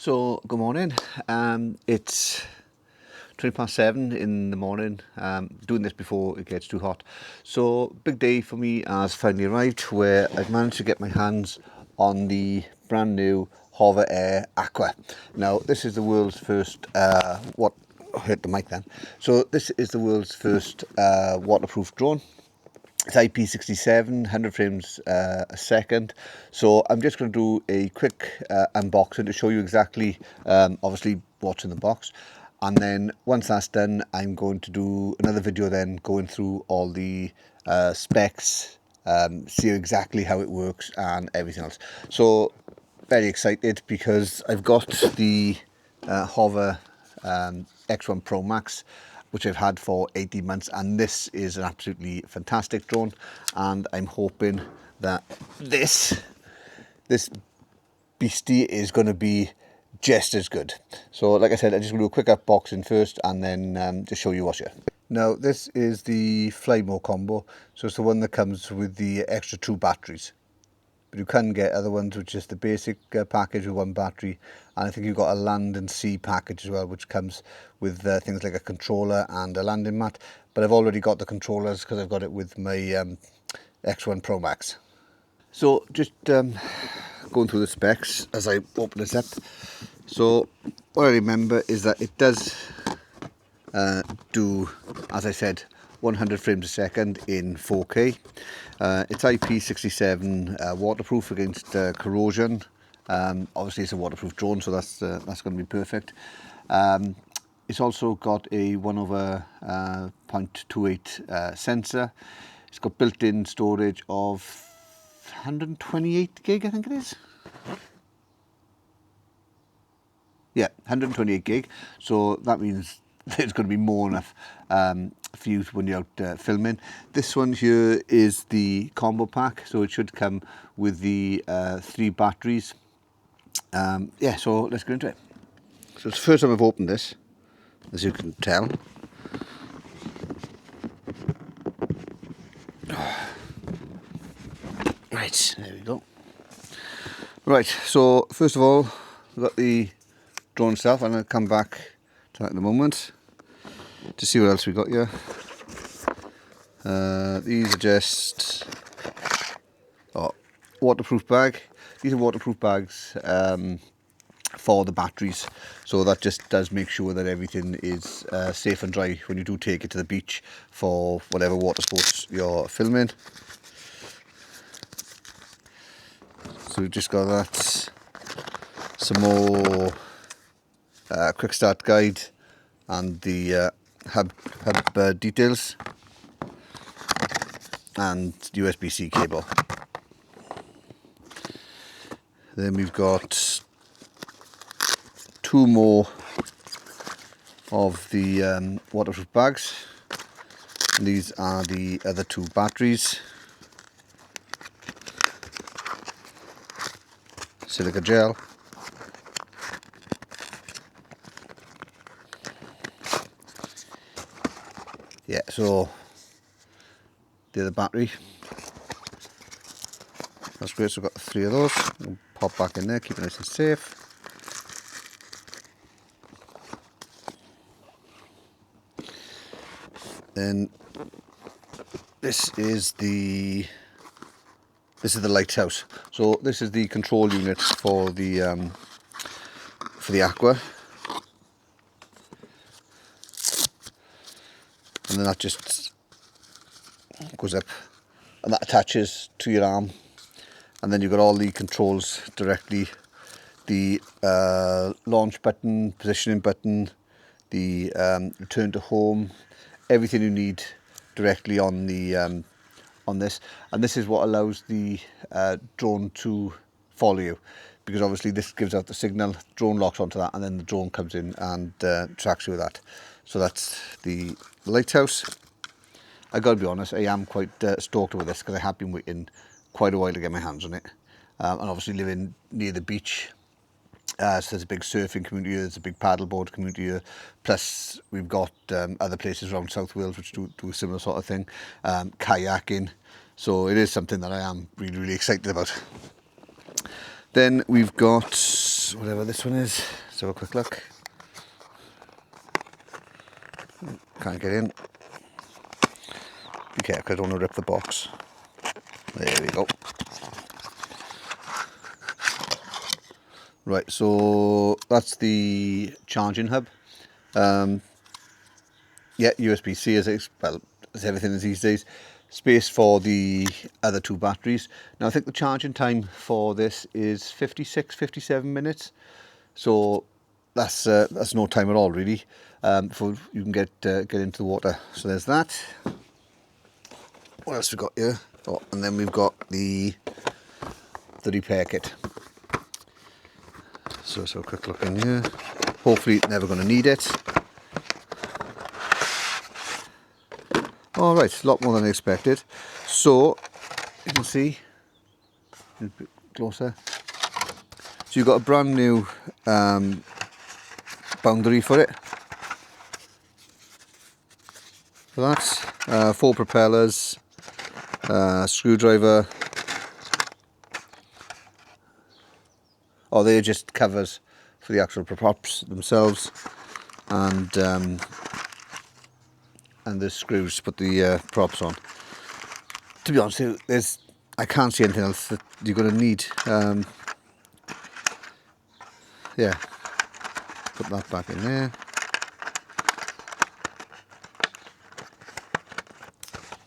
So, good morning. It's 7:20 in the morning. Doing this before it gets too hot. So, big day for me has finally arrived where I've managed to get my hands on the brand new Hover Air Aqua. Now, this is the world's first, hit the mic then. So, this is the world's first waterproof drone. It's IP67, 100 frames a second. So I'm just going to do a quick unboxing to show you exactly, obviously, what's in the box. And then once that's done, I'm going to do another video then going through all the specs, see exactly how it works and everything else. So very excited because I've got the Hover X1 Pro Max, which I've had for 18 months, and this is an absolutely fantastic drone, and I'm hoping that this beastie is going to be just as good. So like I said, I'm just going to do a quick unboxing first and then just show you what's here. Now this is the Fly More combo, so it's the one that comes with the extra 2 batteries. But you can get other ones, which is the basic package with 1 battery, and I think you've got a land and sea package as well, which comes with things like a controller and a landing mat. But I've already got the controllers because I've got it with my X1 Pro Max. So just going through the specs as I open this up. So what I remember is that it does do, as I said, 100 frames a second in 4K. It's IP67 waterproof against corrosion. Obviously it's a waterproof drone, so that's going to be perfect. It's also got a 1/0.28 sensor. It's got built-in storage of 128 gig, I think it is. Yeah, 128 gig. So that means there's going to be more enough for you when you're out filming. This one here is the combo pack, so it should come with the 3 batteries. Yeah, so let's get into it. So it's the first time I've opened this, as you can tell. Right, there we go. Right, so first of all, we've got the drone itself. I'm going to come back to that in a moment to see what else we got here. These are just waterproof bag. These are waterproof bags for the batteries, so that just does make sure that everything is safe and dry when you do take it to the beach for whatever water sports you're filming. So we've just got that, some more quick start guide and the hub details, and USB-C cable. Then we've got 2 more of the waterproof bags, and these are the other 2 batteries. Silica gel. Yeah, so the other battery. That's great, so I've got 3 of those. We'll pop back in there, keep it nice and safe. Then this is the lighthouse. So this is the control unit for the Aqua, and then that just goes up, and that attaches to your arm, and then you've got all the controls directly. The launch button, positioning button, the return to home, everything you need directly on the on this. And this is what allows the drone to follow you, because obviously this gives out the signal, drone locks onto that, and then the drone comes in and tracks you with that. So that's the lighthouse. I gotta be honest, I am quite stoked with this because I have been waiting quite a while to get my hands on it, and obviously living near the beach, so there's a big surfing community here, there's a big paddleboard community here, plus we've got other places around South Wales which do a similar sort of thing, kayaking, so it is something that I am really excited about. Then we've got box, whatever this one is. Let's have a quick look. Can't get in. Be careful, I don't want to rip the box. There we go. Right, so that's the charging hub. Yeah, USB-C as everything is these days. Space for the other two batteries. Now I think the charging time for this is 57 minutes. So that's no time at all really, before you can get into the water. So there's that. What else we got here? Oh, and then we've got the repair kit. So a quick look in here. Hopefully never going to need it. All right, a lot more than I expected. So you can see a bit closer. So you've got a brand new boundary for it. For that, 4 propellers, screwdriver. Oh, they're just covers for the actual props themselves, and the screws to put the props on. To be honest, I can't see anything else that you're going to need. Yeah, put that back in there.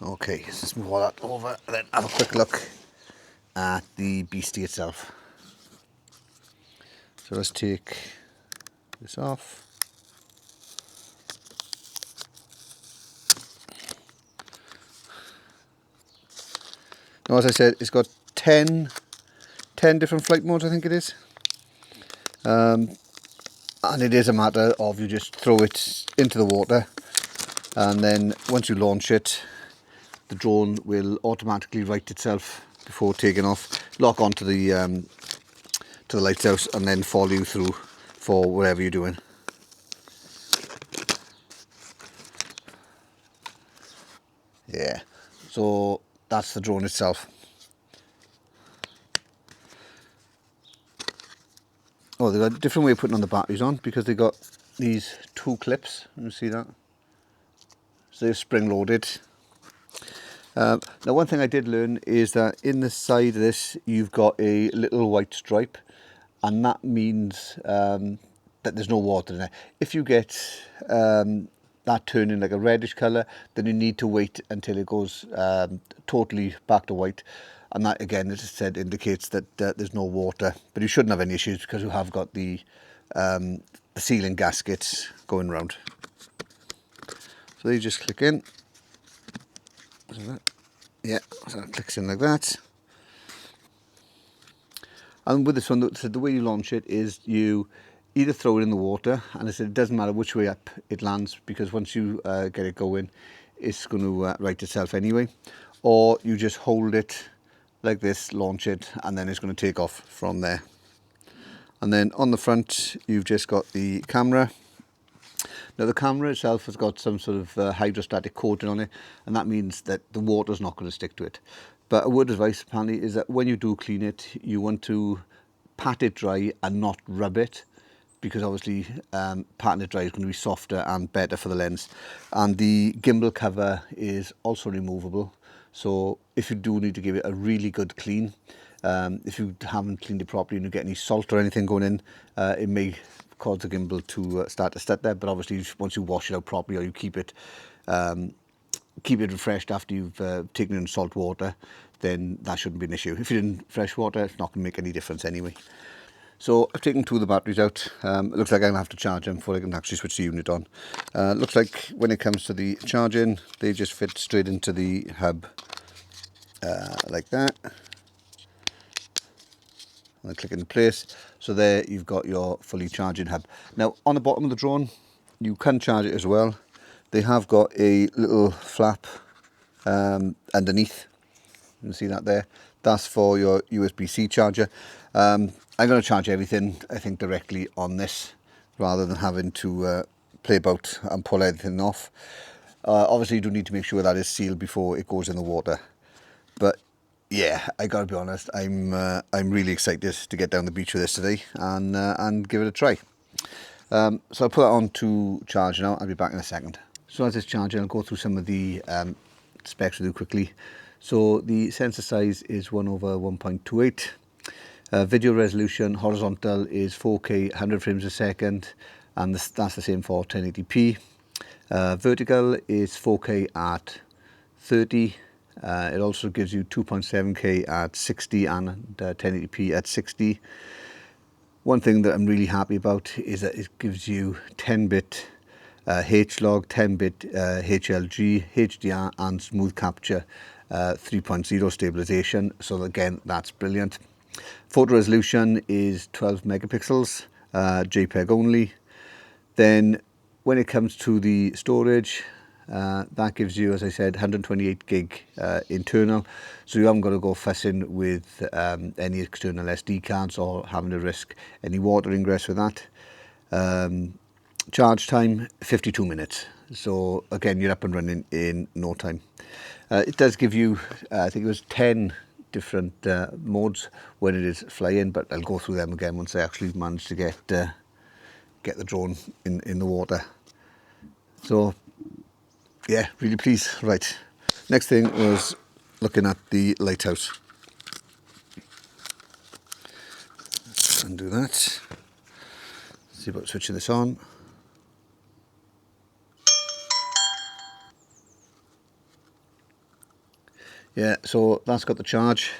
Okay, let's just move all that over and then have a quick look at the beastie itself. So let's take this off. Now, as I said, it's got 10 different flight modes, I think it is. And it is a matter of you just throw it into the water, and then once you launch it, the drone will automatically right itself before taking off, lock onto the lighthouse, and then follow you through for whatever you're doing. Yeah, so that's the drone itself. Oh, they've got a different way of putting on the batteries on, because they've got these 2 clips. You see that? So they're spring loaded. Now, one thing I did learn is that in the side of this you've got a little white stripe, and that means that there's no water in it. If you get that turning like a reddish colour, then you need to wait until it goes totally back to white, and that, again, as I said, indicates that there's no water. But you shouldn't have any issues because you have got the sealing gaskets going round. So they just click in. Yeah, so it clicks in like that. And with this one, so the way you launch it is you either throw it in the water, and I said it doesn't matter which way up it lands, because once you get it going, it's going to right itself anyway. Or you just hold it like this, launch it, and then it's going to take off from there. And then on the front, you've just got the camera. Now, the camera itself has got some sort of hydrostatic coating on it, and that means that the water's not going to stick to it. But a word of advice apparently is that when you do clean it, you want to pat it dry and not rub it, because obviously patting it dry is going to be softer and better for the lens. And the gimbal cover is also removable, so if you do need to give it a really good clean, if you haven't cleaned it properly and you get any salt or anything going in, it may cause the gimbal to start to stutter. But obviously once you wash it out properly, or you keep it refreshed after you've taken it in salt water, then that shouldn't be an issue. If you're in fresh water, it's not going to make any difference anyway. So I've taken 2 of the batteries out. It looks like I'm going to have to charge them before I can actually switch the unit on. Looks like when it comes to the charging, they just fit straight into the hub like that. And I click into place. So there you've got your fully charging hub. Now, on the bottom of the drone, you can charge it as well. They have got a little flap underneath. You can see that there. That's for your USB-C charger. I'm going to charge everything, I think, directly on this, rather than having to play about and pull everything off. Obviously, you do need to make sure that is sealed before it goes in the water. But yeah, I gotta be honest, I'm really excited to get down the beach with this today and give it a try. So I'll put that on to charge now. I'll be back in a second. So as it's charging, I'll go through some of the specs with you quickly. So the sensor size is 1/1.28. Video resolution horizontal is 4K 100 frames a second, and that's the same for 1080p. Vertical is 4K at 30. It also gives you 2.7K at 60 and 1080p at 60. One thing that I'm really happy about is that it gives you 10-bit H-log, 10-bit HLG, HDR and smooth capture 3.0 stabilization. So again, that's brilliant. Photo resolution is 12 megapixels, JPEG only. Then when it comes to the storage, that gives you, as I said, 128 gig internal, so you haven't got to go fussing with any external SD cards or having to risk any water ingress with that. Charge time 52 minutes, so again you're up and running in no time. It does give you, I think it was 10 different modes when it is flying, but I'll go through them again once I actually manage to get the drone in the water. So yeah, really pleased. Right, next thing was looking at the lighthouse. Undo that. See about switching this on. Yeah, so that's got the charge.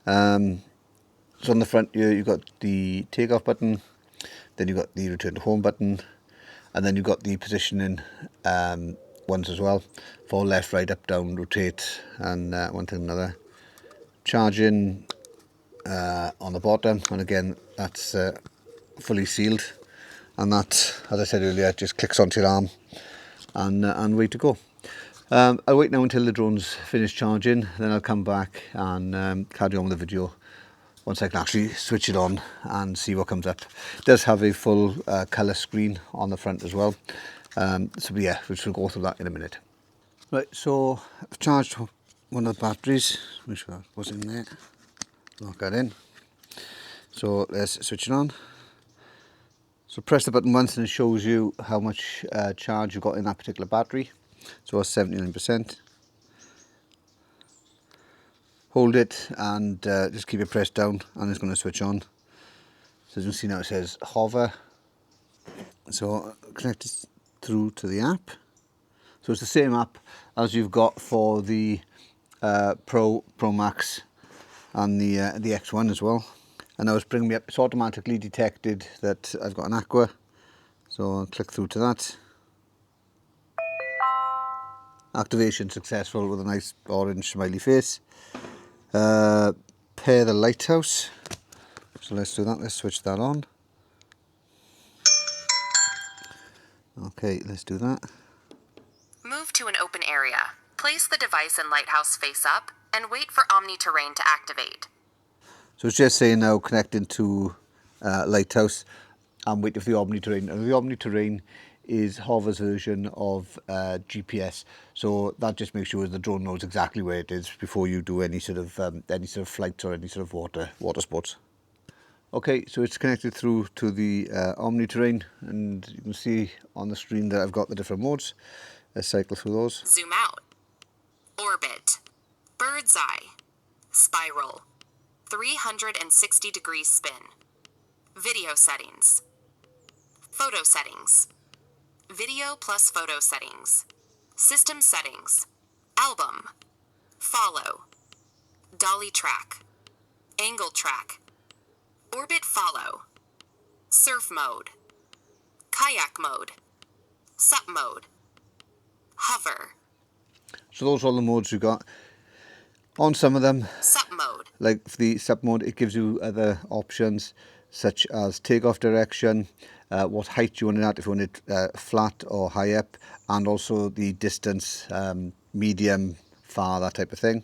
So on the front here you've got the takeoff button, then you've got the return to home button, and then you've got the positioning ones as well for left, right, up, down, rotate, and one thing another. Charging on the bottom, and again that's fully sealed, and that, as I said earlier, just clicks onto your arm and way to go. I'll wait now until the drone's finished charging, then I'll come back and carry on with the video once I can actually switch it on and see what comes up. It does have a full colour screen on the front as well, so yeah, we'll go through that in a minute. Right, so I've charged one of the batteries, make sure that was in there, lock that in. So let's switch it on. So press the button once and it shows you how much charge you've got in that particular battery. So that's 79%. Hold it and just keep it pressed down and it's going to switch on. So as you can see now it says Hover. So connect it through to the app. So it's the same app as you've got for the Pro Max and the X1 as well. And now it's bringing me up, it's automatically detected that I've got an Aqua. So I'll click through to that. Activation successful with a nice orange smiley face. Pair the lighthouse. So let's do that, let's switch that on. Okay, let's do that. Move to an open area. Place the device in lighthouse face up and wait for Omni Terrain to activate. So it's just saying now connecting to lighthouse and waiting for the Omni Terrain. And the Omni Terrain is Hover's version of GPS, so that just makes sure the drone knows exactly where it is before you do any sort of flights or any sort of water sports. Okay, so it's connected through to the Omni Terrain, and you can see on the screen that I've got the different modes. Let's cycle through those. Zoom out. Orbit. Bird's eye. Spiral. 360-degree spin. Video settings. Photo settings. Video plus photo settings. System settings. Album. Follow. Dolly track. Angle track. Orbit follow. Surf mode. Kayak mode. SUP mode. Hover. So those are all the modes you've got. On some of them, SUP mode. like for the SUP mode, it gives you other options such as takeoff direction, what height you want it at, if you want it flat or high up, and also the distance, medium, far, that type of thing.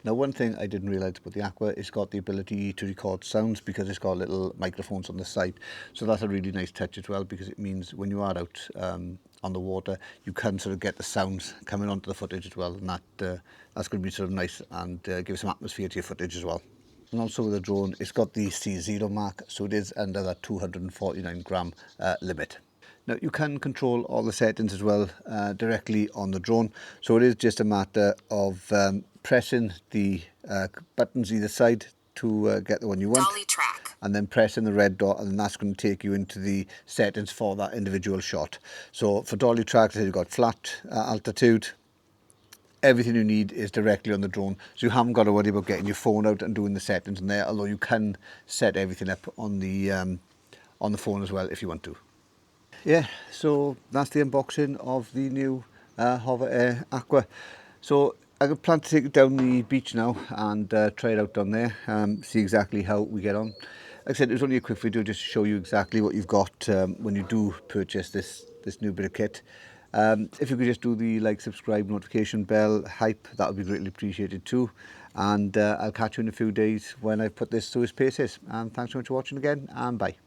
Now, one thing I didn't realise about the Aqua, it's got the ability to record sounds because it's got little microphones on the side. So that's a really nice touch as well, because it means when you are out on the water, you can sort of get the sounds coming onto the footage as well, and that's going to be sort of nice and give some atmosphere to your footage as well. And also with the drone, it's got the C0 mark, so it is under that 249 gram limit. Now you can control all the settings as well directly on the drone, so it is just a matter of pressing the buttons either side to get the one you want, Dolly track. and then pressing the red dot, and then that's going to take you into the settings for that individual shot. So for dolly track, you've got flat altitude. Everything you need is directly on the drone, so you haven't got to worry about getting your phone out and doing the settings in there, although you can set everything up on the phone as well if you want to. Yeah, so that's the unboxing of the new Hover Air Aqua. So I plan to take it down the beach now and try it out down there, see exactly how we get on. Like I said, it was only a quick video just to show you exactly what you've got when you do purchase this new bit of kit. If you could just do the like, subscribe, notification bell, hype, that would be greatly appreciated too. And I'll catch you in a few days when I've put this through its paces. And thanks so much for watching again, and bye.